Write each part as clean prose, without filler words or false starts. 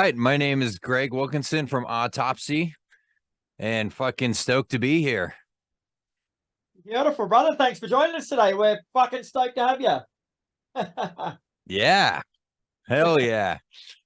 right, my name is Greg Wilkinson from Autopsy, and fucking stoked to be here. Beautiful, brother. Thanks for joining us today. We're fucking stoked to have you. Yeah, hell yeah.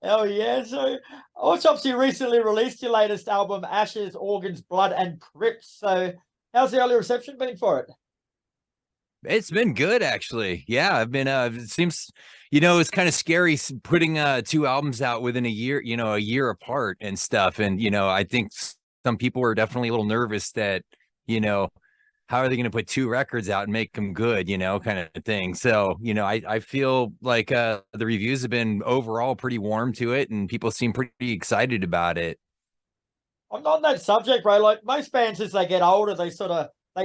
Hell yeah. So, Autopsy recently released your latest album, Ashes, Organs, Blood, and Crypts. So, how's the early reception been for it? It's been good actually. Yeah, I've been it seems it's kind of scary putting two albums out within a year, a year apart and stuff. And I think some people are definitely a little nervous that, you know, how are they going to put two records out and make them good, kind of thing. So, I feel like the reviews have been overall pretty warm to it and people seem pretty excited about it. On that subject, bro, like most bands as they get older, they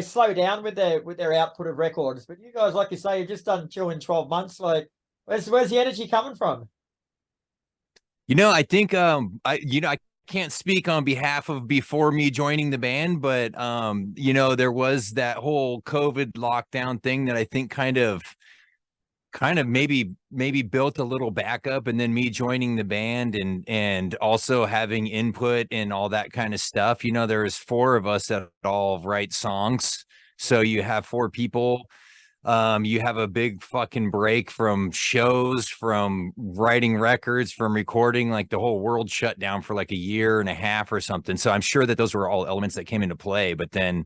slow down with their output of records. But you guys, like you say, you've just done two in 12 months. Like, where's the energy coming from? I think I can't speak on behalf of before me joining the band, but there was that whole COVID lockdown thing that I think kind of maybe built a little backup, and then me joining the band and also having input and all that kind of stuff. There's four of us that all write songs. So you have four people. You have a big fucking break from shows, from writing records, from recording. Like the whole world shut down for like a year and a half or something. So I'm sure that those were all elements that came into play. But then,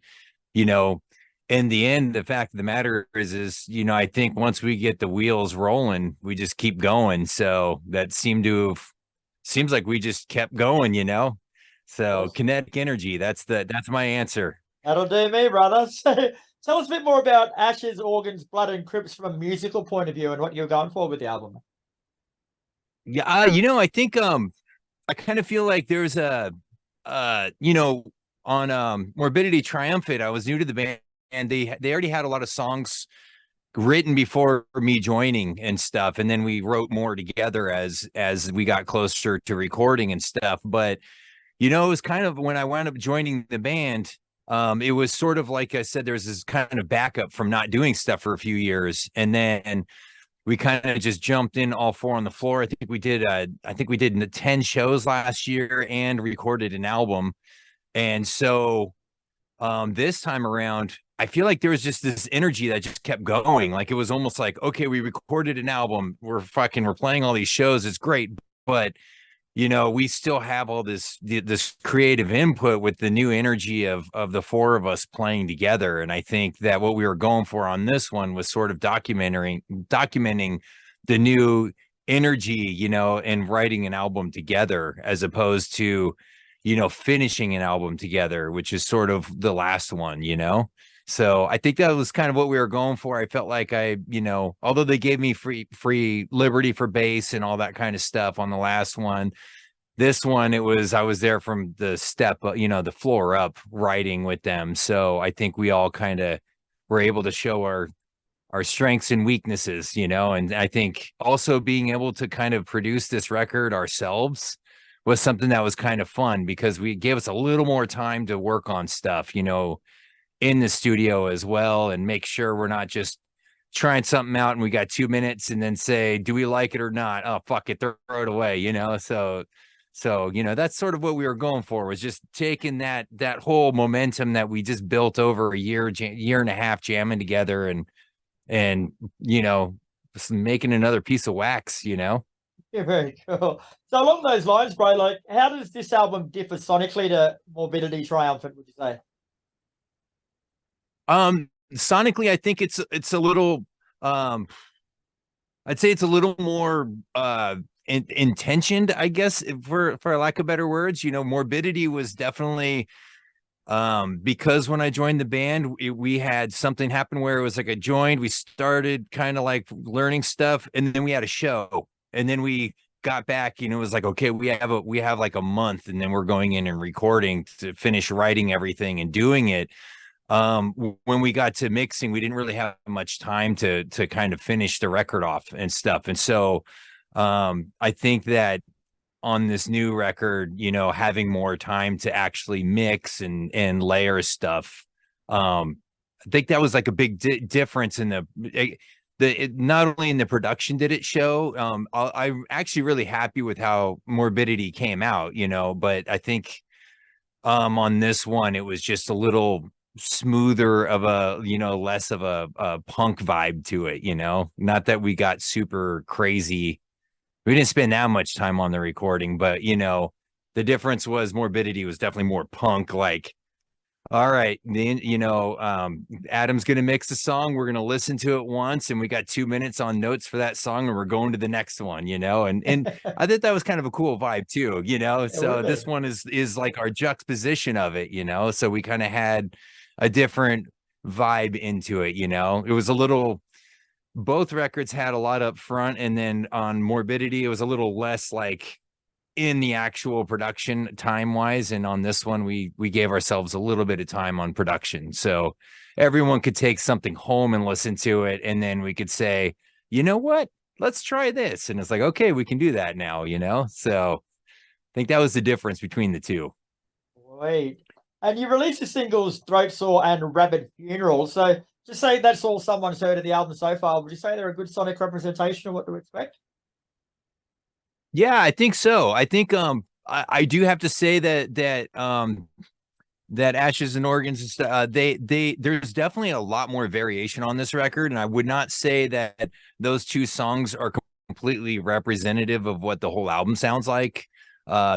you know, in the end, the fact of the matter is, I think once we get the wheels rolling, we just keep going. So that seems like we just kept going. So Awesome. kinetic energy, that's my answer. That'll do me, brother. So, tell us a bit more about Ashes, Organs, Blood, and Crypts from a musical point of view and what you're going for with the album. Yeah, I think I kind of feel like there's a on Morbidity Triumphant, I was new to the band and they already had a lot of songs written before me joining and stuff, and then we wrote more together as we got closer to recording and stuff. But it was kind of when I wound up joining the band, it was sort of like I said, there's this kind of backup from not doing stuff for a few years, and then we kind of just jumped in all four on the floor. I think we did 10 shows last year and recorded an album. And so this time around, I feel like there was just this energy that just kept going. Like it was almost like, okay, we recorded an album, we're playing all these shows, it's great, but we still have all this creative input with the new energy of the four of us playing together. And I think that what we were going for on this one was sort of documenting the new energy, and writing an album together, as opposed to finishing an album together, which is sort of the last one. So I think that was kind of what we were going for. I felt like although they gave me free liberty for bass and all that kind of stuff on the last one, this one, I was there from the the floor up writing with them. So I think we all kind of were able to show our strengths and weaknesses. And I think also being able to kind of produce this record ourselves was something that was kind of fun, because we gave us a little more time to work on stuff, in the studio as well, and make sure we're not just trying something out and we got 2 minutes and then say, do we like it or not? Oh, fuck it, throw it away. So that's sort of what we were going for, was just taking that whole momentum that we just built over a year and a half jamming together, and just making another piece of wax. Yeah, very cool. So along those lines, bro, like how does this album differ sonically to Morbidity Triumphant, would you say? Sonically, I think it's a little um I'd say it's a little more intentioned, I guess, for lack of better words. Morbidity was definitely because when I joined the band, we had something happen where it was like I joined, we started kind of like learning stuff, and then we had a show, and then we got back. It was like, okay, we have like a month, and then we're going in and recording to finish writing everything and doing it. When we got to mixing, we didn't really have much time to kind of finish the record off and stuff. And so I think that on this new record, having more time to actually mix and layer stuff, I think that was like a big difference in not only in the production did it show, I'm actually really happy with how Morbidity came out, you know, but I think on this one it was just a little smoother of a, you know, less of a punk vibe to it, you know, not that we got super crazy. We didn't spend that much time on the recording, but you know, the difference was Morbidity was definitely more punk, like, all right, then, you know, Adam's gonna mix the song, we're gonna listen to it once, and we got 2 minutes on notes for that song, and we're going to the next one, you know. And I thought that was kind of a cool vibe too, you know. It would So be. this one is like our juxtaposition of it, you know. So we kind of had a different vibe into it, you know. It was a little, both records had a lot up front, and then on Morbidity it was a little less like in the actual production time wise, and on this one we gave ourselves a little bit of time on production, so everyone could take something home and listen to it, and then we could say, you know what, let's try this, and it's like, okay, we can do that now, you know. So I think that was the difference between the two. Wait. And you released the singles Throat Sore and Rabid Funeral. So just say that's all someone's heard of the album so far. Would you say they're a good sonic representation of what to expect? Yeah, I think so. I think I do have to say that Ashes and Organs and stuff, they there's definitely a lot more variation on this record, and I would not say that those two songs are completely representative of what the whole album sounds like,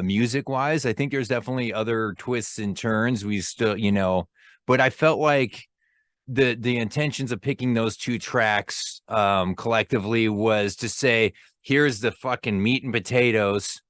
music wise. I think there's definitely other twists and turns. We still, you know, but I felt like the intentions of picking those two tracks collectively was to say, here's the fucking meat and potatoes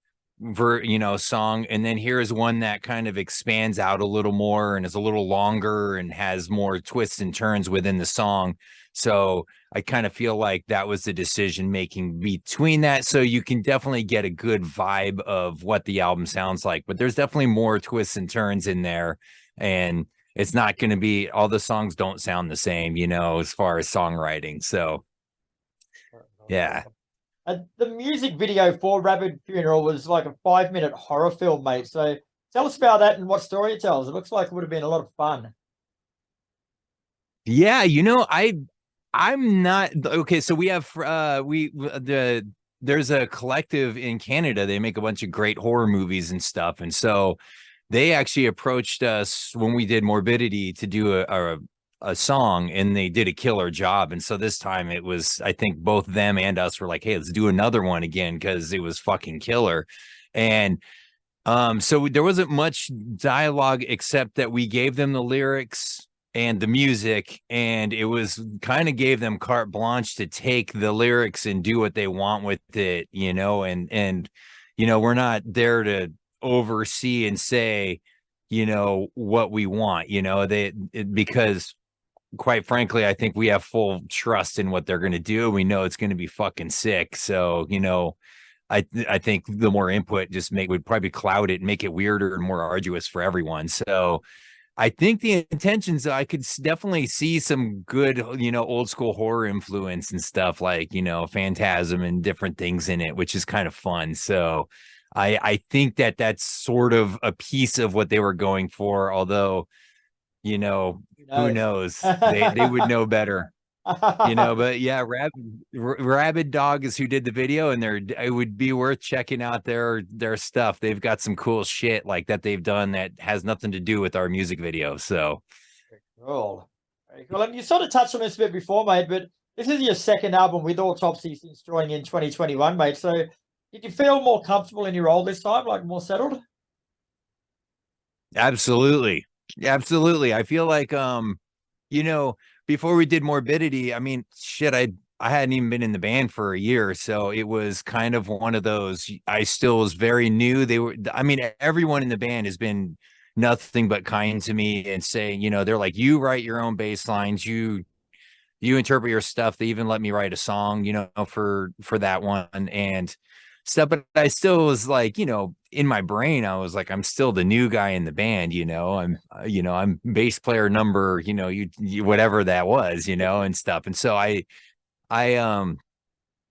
you know, song, and then here's one that kind of expands out a little more and is a little longer and has more twists and turns within the song. So I kind of feel like that was the decision making between that, so you can definitely get a good vibe of what the album sounds like, but there's definitely more twists and turns in there, and it's not going to be, all the songs don't sound the same, you know, as far as songwriting. So yeah. The music video for Rabid Funeral was like a 5-minute horror film, mate. So tell us about that and what story it tells. It looks like it would have been a lot of fun. Yeah, you know, I'm not okay. So we have there's a collective in Canada. They make a bunch of great horror movies and stuff, and so they actually approached us when we did Morbidity to do a song, and they did a killer job. And so this time it was, I think both them and us were like, hey, let's do another one again because it was fucking killer. And so there wasn't much dialogue except that we gave them the lyrics and the music, and it was kind of gave them carte blanche to take the lyrics and do what they want with it, you know. And you know, we're not there to oversee and say, you know, what we want, you know, because quite frankly, I think we have full trust in what they're going to do. We know it's going to be fucking sick. So, you know, I think the more input just would probably cloud it and make it weirder and more arduous for everyone. So I think the intentions, I could definitely see some good, you know, old school horror influence and stuff like, you know, Phantasm and different things in it, which is kind of fun. So I think that that's sort of a piece of what they were going for, although, you know, Who who knows? knows? They would know better, you know. But yeah, Rabid Dog is who did the video, and it would be worth checking out their stuff. They've got some cool shit like that they've done that has nothing to do with our music video. So Cool. Very cool. And you sort of touched on this a bit before, mate, but this is your second album with Autopsy since joining in 2021, mate. So did you feel more comfortable in your role this time, like more settled? absolutely, absolutely. I feel like you know, before we did Morbidity, I mean, shit, I hadn't even been in the band for a year, so it was kind of one of those, I still was very new. I mean, everyone in the band has been nothing but kind to me and saying, you know, they're like, you write your own bass lines, you interpret your stuff. They even let me write a song, you know, for that one and stuff. But I still was like, you know, in my brain, I was like, I'm still the new guy in the band, you know. You know, I'm bass player number, you know, you whatever that was, you know, and stuff. And so I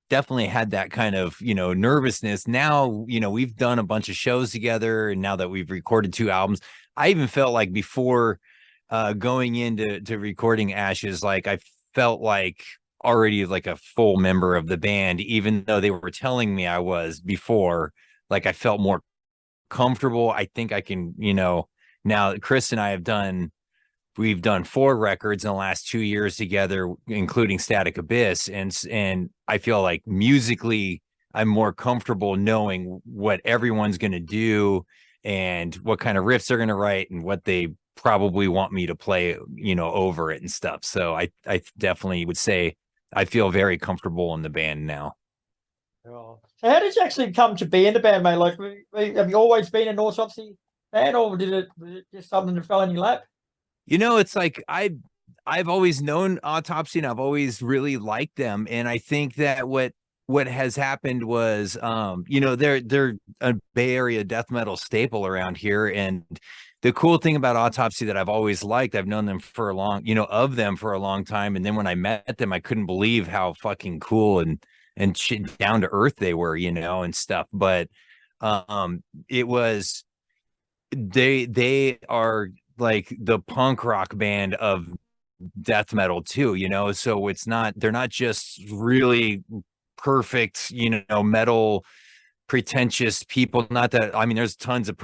definitely had that kind of, you know, nervousness. Now, you know, we've done a bunch of shows together, and now that we've recorded 2 albums, I even felt like before going into recording Ashes, like I felt like already like a full member of the band, even though they were telling me I was before. Like I felt more comfortable. I think I can, now Kris and I we've done 4 records in the last 2 years together, including Static Abyss. And I feel like musically, I'm more comfortable knowing what everyone's going to do and what kind of riffs they're going to write and what they probably want me to play, over it and stuff. So I definitely would say I feel very comfortable in the band now. Oh. So how did you actually come to be in the band, mate? Like, have you always been an Autopsy fan, or was it just something that fell in your lap? It's like I've always known Autopsy and I've always really liked them. And I think that what has happened was they're a Bay Area death metal staple around here. And the cool thing about Autopsy that I've always liked, I've known them for of them for a long time. And then when I met them, I couldn't believe how fucking cool and shit down to earth they were, and stuff. But it was they are like the punk rock band of death metal too, so they're not just really perfect, metal pretentious people. Not that, I mean, there's tons of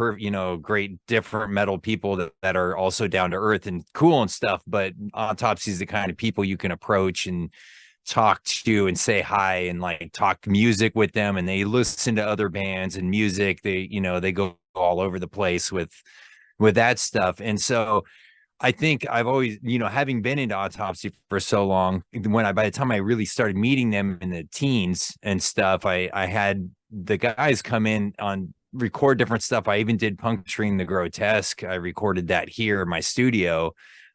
great different metal people that are also down to earth and cool and stuff, but Autopsy is the kind of people you can approach and talk to and say hi and like talk music with them, and they listen to other bands and music. They go all over the place with that stuff. And so I think I've always, having been into Autopsy for so long, by the time I really started meeting them in the teens and stuff, I had the guys come in on record different stuff. I even did Puncturing the Grotesque. I recorded that here in my studio.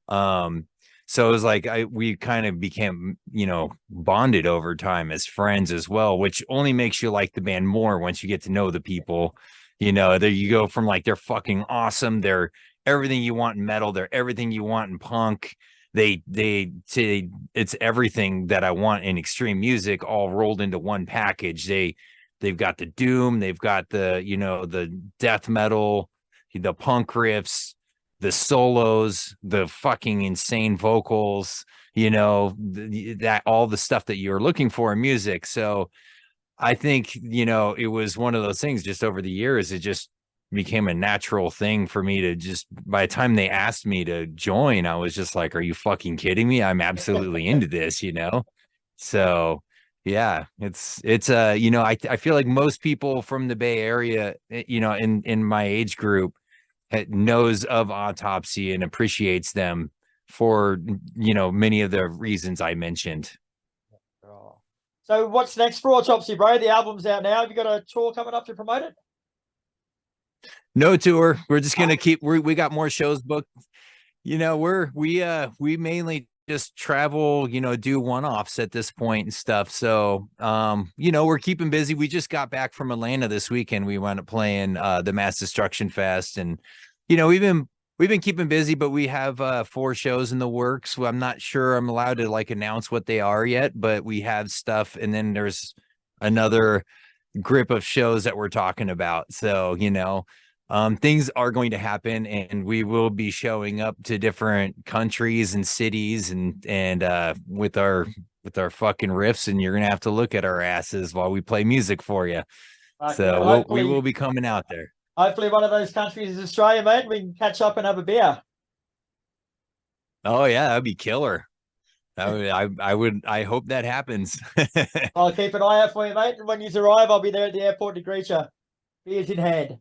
So it was like we kind of became, bonded over time as friends as well, which only makes you like the band more once you get to know the people. There you go from like they're fucking awesome, they're everything you want in metal, they're everything you want in punk. It's everything that I want in extreme music all rolled into one package. They've got the doom, they've got the the death metal, the punk riffs, the solos, the fucking insane vocals, that all the stuff that you're looking for in music. So I think, it was one of those things just over the years, it just became a natural thing for me to just, by the time they asked me to join, I was just like, are you fucking kidding me? I'm absolutely into this, So yeah, it's I feel like most people from the Bay Area, in my age group knows of Autopsy and appreciates them for, many of the reasons I mentioned. Oh. So what's next for Autopsy, bro? The album's out now. Have you got a tour coming up to promote it? No tour. We're just gonna we got more shows booked. We mainly just travel, do one-offs at this point and stuff. So we're keeping busy. We just got back from Atlanta this weekend. We wound up playing the Mass Destruction Fest, and we've been keeping busy, but we have 4 shows in the works. So I'm not sure I'm allowed to like announce what they are yet, but we have stuff, and then there's another grip of shows that we're talking about. So things are going to happen, and we will be showing up to different countries and cities and with our fucking riffs, and you're gonna have to look at our asses while we play music for you. So we will be coming out there. Hopefully one of those countries is Australia, mate. We can catch up and have a beer. Oh yeah, that'd be killer. I hope that happens. I'll keep an eye out for you, mate. And when you arrive, I'll be there at the airport to greet you. Beers in hand.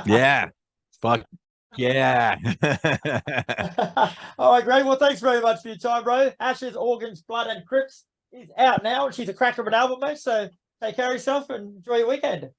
Yeah. Fuck yeah. All right, Greg. Well, thanks very much for your time, bro. Ashes, Organs, Blood, and Crypts is out now, and she's a cracker of an album, mate. So take care of yourself and enjoy your weekend.